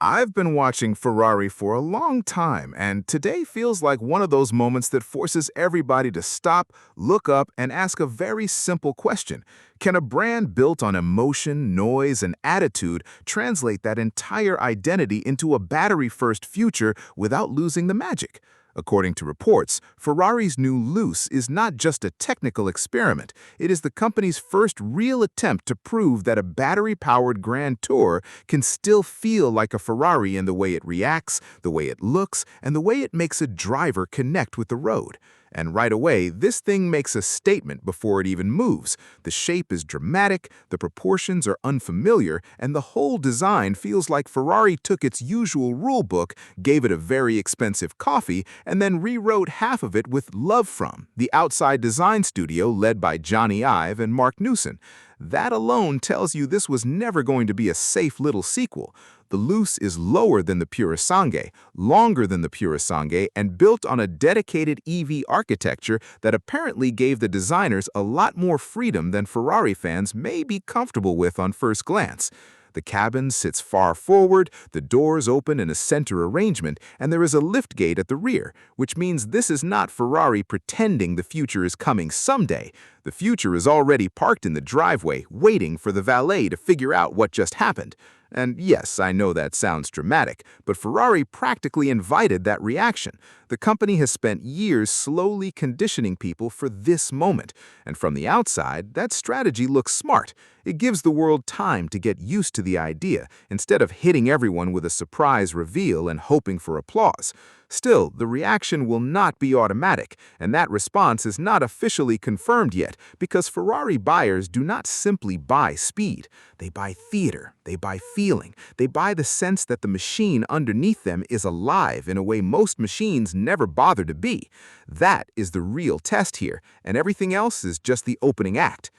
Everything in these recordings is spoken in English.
I've been watching Ferrari for a long time, and today feels like one of those moments that forces everybody to stop, look up, and ask a very simple question. Can a brand built on emotion, noise, and attitude translate that entire identity into a battery-first future without losing the magic? According to reports, Ferrari's new Luce is not just a technical experiment. It is the company's first real attempt to prove that a battery-powered Grand Tour can still feel like a Ferrari in the way it reacts, the way it looks, and the way it makes a driver connect with the road. And right away, this thing makes a statement before it even moves. The shape is dramatic, the proportions are unfamiliar, and the whole design feels like Ferrari took its usual rulebook, gave it a very expensive coffee, and then rewrote half of it with love from the outside design studio led by Johnny Ive and Mark Newson. That alone tells you this was never going to be a safe little sequel. The Luce is lower than the Purosangue, longer than the Purosangue, and built on a dedicated EV architecture that apparently gave the designers a lot more freedom than Ferrari fans may be comfortable with on first glance. The cabin sits far forward, the doors open in a center arrangement, and there is a liftgate at the rear, which means this is not Ferrari pretending the future is coming someday. The future is already parked in the driveway, waiting for the valet to figure out what just happened. And yes, I know that sounds dramatic, but Ferrari practically invited that reaction. The company has spent years slowly conditioning people for this moment, and from the outside, that strategy looks smart. It gives the world time to get used to the idea, instead of hitting everyone with a surprise reveal and hoping for applause. Still, the reaction will not be automatic, and that response is not officially confirmed yet, because Ferrari buyers do not simply buy speed. They buy theater, they buy feeling, they buy the sense that the machine underneath them is alive in a way most machines never bother to be. That is the real test here, and everything else is just the opening act.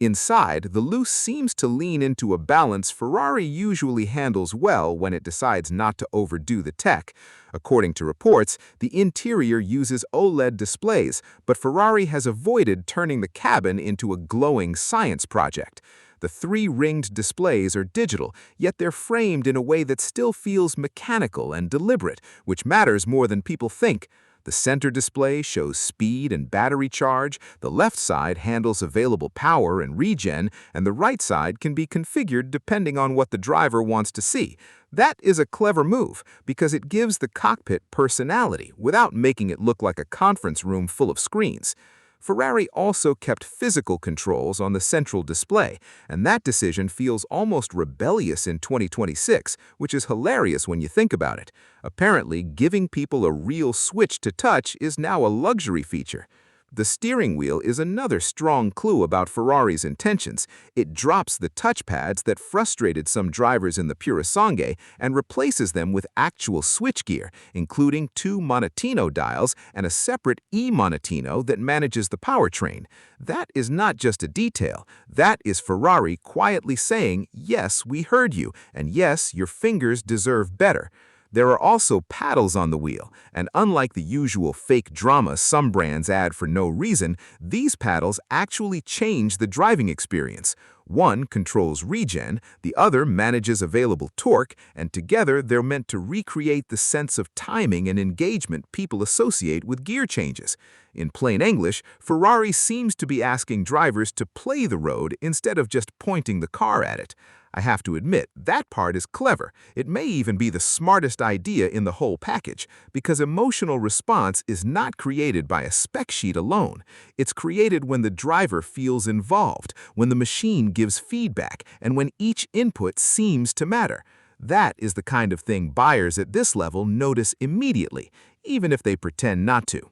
Inside, the Luce seems to lean into a balance Ferrari usually handles well when it decides not to overdo the tech. According to reports, the interior uses OLED displays, but Ferrari has avoided turning the cabin into a glowing science project. The three-ringed displays are digital, yet they're framed in a way that still feels mechanical and deliberate, which matters more than people think. The center display shows speed and battery charge, the left side handles available power and regen, and the right side can be configured depending on what the driver wants to see. That is a clever move because it gives the cockpit personality without making it look like a conference room full of screens. Ferrari also kept physical controls on the central display, and that decision feels almost rebellious in 2026, which is hilarious when you think about it. Apparently, giving people a real switch to touch is now a luxury feature. The steering wheel is another strong clue about Ferrari's intentions. It drops the touchpads that frustrated some drivers in the Purosangue and replaces them with actual switchgear, including two Monotino dials and a separate e-Monotino that manages the powertrain. That is not just a detail. That is Ferrari quietly saying, yes, we heard you, and yes, your fingers deserve better. There are also paddles on the wheel, and unlike the usual fake drama some brands add for no reason, these paddles actually change the driving experience. One controls regen, the other manages available torque, and together they're meant to recreate the sense of timing and engagement people associate with gear changes. In plain English, Ferrari seems to be asking drivers to play the road instead of just pointing the car at it. I have to admit, that part is clever. It may even be the smartest idea in the whole package, because emotional response is not created by a spec sheet alone. It's created when the driver feels involved, when the machine gives feedback, and when each input seems to matter. That is the kind of thing buyers at this level notice immediately, even if they pretend not to.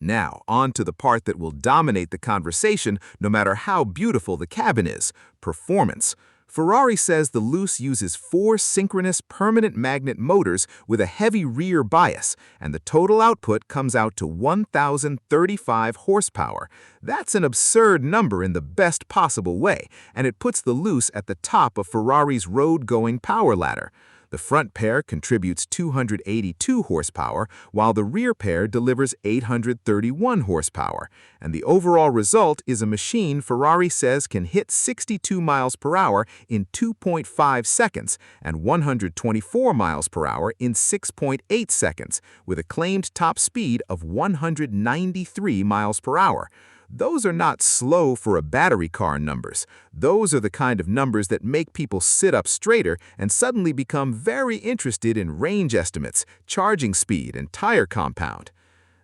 Now, on to the part that will dominate the conversation no matter how beautiful the cabin is: performance. Ferrari says the Luce uses 4 synchronous permanent magnet motors with a heavy rear bias, and the total output comes out to 1,035 horsepower. That's an absurd number in the best possible way, and it puts the Luce at the top of Ferrari's road-going power ladder. The front pair contributes 282 horsepower, while the rear pair delivers 831 horsepower. And the overall result is a machine Ferrari says can hit 62 miles per hour in 2.5 seconds and 124 miles per hour in 6.8 seconds, with a claimed top speed of 193 miles per hour. Those are not slow for a battery car numbers. Those are the kind of numbers that make people sit up straighter and suddenly become very interested in range estimates, charging speed, and tire compound.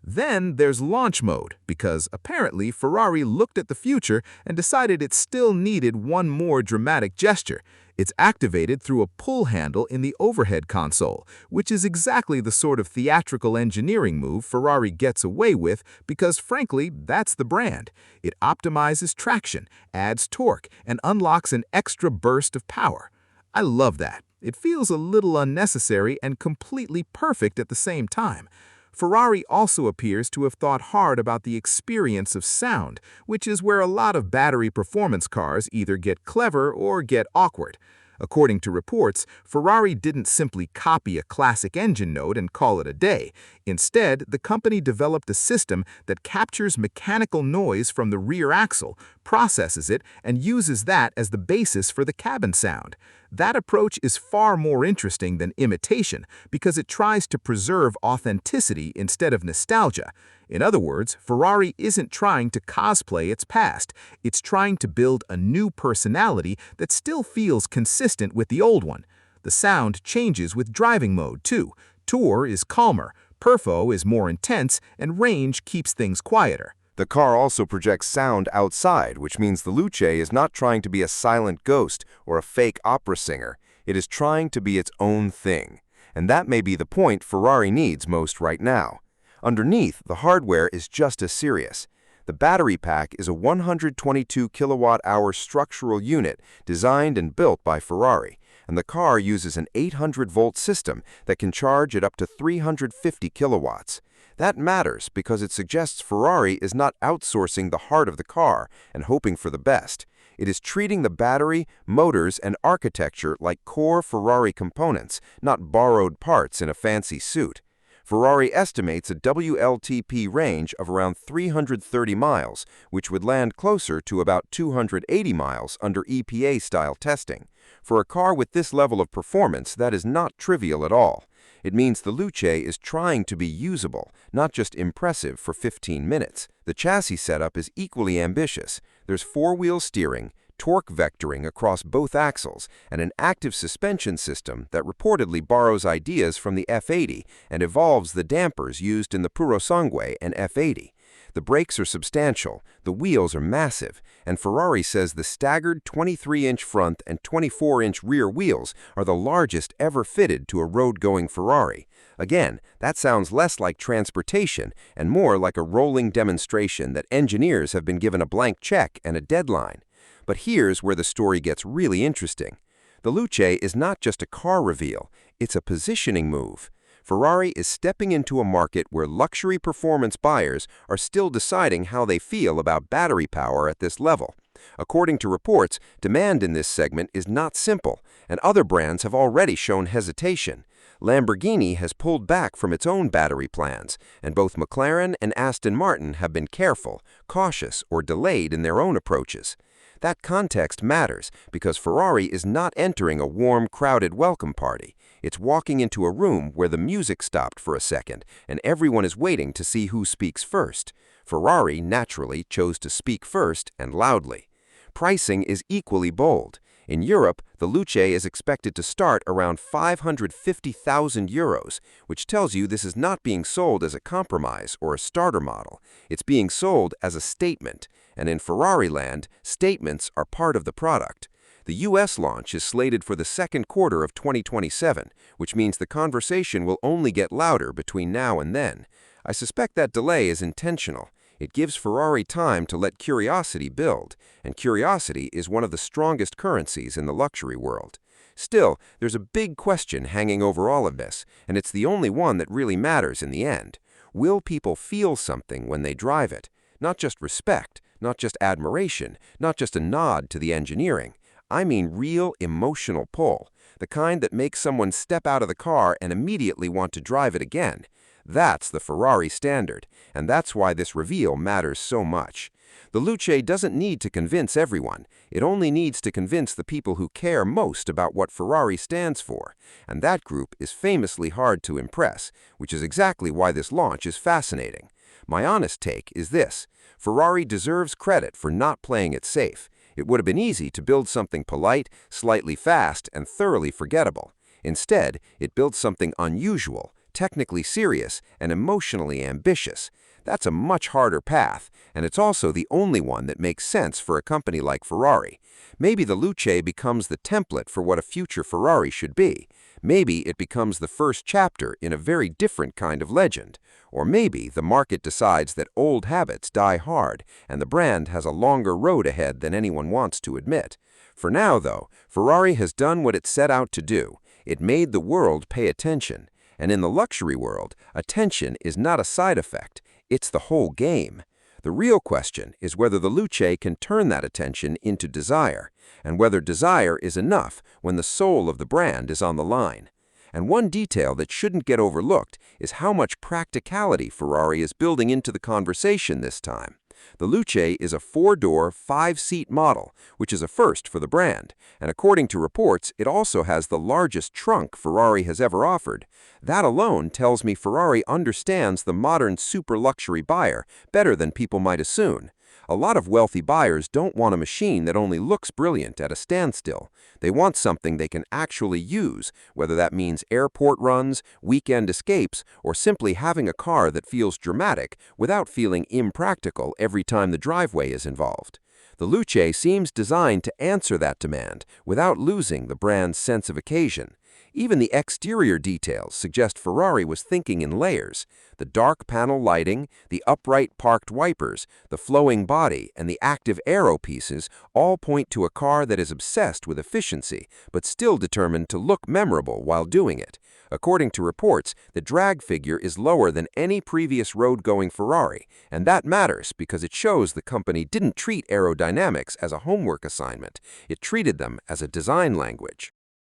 Then there's launch mode, because apparently Ferrari looked at the future and decided it still needed one more dramatic gesture. It's activated through a pull handle in the overhead console, which is exactly the sort of theatrical engineering move Ferrari gets away with because, frankly, that's the brand. It optimizes traction, adds torque, and unlocks an extra burst of power. I love that. It feels a little unnecessary and completely perfect at the same time. Ferrari also appears to have thought hard about the experience of sound, which is where a lot of battery performance cars either get clever or get awkward. According to reports, Ferrari didn't simply copy a classic engine note and call it a day. Instead, the company developed a system that captures mechanical noise from the rear axle, processes it, and uses that as the basis for the cabin sound. That approach is far more interesting than imitation because it tries to preserve authenticity instead of nostalgia. In other words, Ferrari isn't trying to cosplay its past. It's trying to build a new personality that still feels consistent with the old one. The sound changes with driving mode, too. Tour is calmer, Perfo is more intense, and range keeps things quieter. The car also projects sound outside, which means the Luce is not trying to be a silent ghost or a fake opera singer. It is trying to be its own thing. And that may be the point Ferrari needs most right now. Underneath, the hardware is just as serious. The battery pack is a 122 kilowatt-hour structural unit designed and built by Ferrari, and the car uses an 800-volt system that can charge at up to 350 kilowatts. That matters because it suggests Ferrari is not outsourcing the heart of the car and hoping for the best. It is treating the battery, motors, and architecture like core Ferrari components, not borrowed parts in a fancy suit. Ferrari estimates a WLTP range of around 330 miles, which would land closer to about 280 miles under EPA-style testing. For a car with this level of performance, that is not trivial at all. It means the Luce is trying to be usable, not just impressive for 15 minutes. The chassis setup is equally ambitious. There's four-wheel steering, torque vectoring across both axles, and an active suspension system that reportedly borrows ideas from the F80 and evolves the dampers used in the Purosangue and F80. The brakes are substantial, the wheels are massive, and Ferrari says the staggered 23-inch front and 24-inch rear wheels are the largest ever fitted to a road-going Ferrari. Again, that sounds less like transportation and more like a rolling demonstration that engineers have been given a blank check and a deadline. But here's where the story gets really interesting. The Luce is not just a car reveal, it's a positioning move. Ferrari is stepping into a market where luxury performance buyers are still deciding how they feel about battery power at this level. According to reports, demand in this segment is not simple, and other brands have already shown hesitation. Lamborghini has pulled back from its own battery plans, and both McLaren and Aston Martin have been careful, cautious, or delayed in their own approaches. That context matters because Ferrari is not entering a warm, crowded welcome party. It's walking into a room where the music stopped for a second and everyone is waiting to see who speaks first. Ferrari naturally chose to speak first and loudly. Pricing is equally bold. In Europe, the Luce is expected to start around 550,000 euros, which tells you this is not being sold as a compromise or a starter model. It's being sold as a statement, and in Ferrari land, statements are part of the product. The US launch is slated for the second quarter of 2027, which means the conversation will only get louder between now and then. I suspect that delay is intentional. It gives Ferrari time to let curiosity build, and curiosity is one of the strongest currencies in the luxury world. Still, there's a big question hanging over all of this, and it's the only one that really matters in the end. Will people feel something when they drive it? Not just respect, not just admiration, not just a nod to the engineering. I mean real emotional pull, the kind that makes someone step out of the car and immediately want to drive it again. That's the Ferrari standard, and that's why this reveal matters so much. The Luce doesn't need to convince everyone. It only needs to convince the people who care most about what Ferrari stands for, and that group is famously hard to impress, which is exactly why this launch is fascinating. My honest take is this: Ferrari deserves credit for not playing it safe. It would have been easy to build something polite, slightly fast, and thoroughly forgettable. Instead, it built something unusual, technically serious, and emotionally ambitious. That's a much harder path, and it's also the only one that makes sense for a company like Ferrari. Maybe the Luce becomes the template for what a future Ferrari should be. Maybe it becomes the first chapter in a very different kind of legend. Or maybe the market decides that old habits die hard, and the brand has a longer road ahead than anyone wants to admit. For now, though, Ferrari has done what it set out to do. It made the world pay attention. And in the luxury world, attention is not a side effect. It's the whole game. The real question is whether the Luce can turn that attention into desire, and whether desire is enough when the soul of the brand is on the line. And one detail that shouldn't get overlooked is how much practicality Ferrari is building into the conversation this time. The Luce is a 4-door, 5-seat model, which is a first for the brand, and according to reports, it also has the largest trunk Ferrari has ever offered. That alone tells me Ferrari understands the modern super-luxury buyer better than people might assume. A lot of wealthy buyers don't want a machine that only looks brilliant at a standstill. They want something they can actually use, whether that means airport runs, weekend escapes, or simply having a car that feels dramatic without feeling impractical every time the driveway is involved. The Luce seems designed to answer that demand without losing the brand's sense of occasion. Even the exterior details suggest Ferrari was thinking in layers. The dark panel lighting, the upright parked wipers, the flowing body, and the active aero pieces all point to a car that is obsessed with efficiency, but still determined to look memorable while doing it. According to reports, the drag figure is lower than any previous road-going Ferrari, and that matters because it shows the company didn't treat aerodynamics as a homework assignment. It treated them as a design language.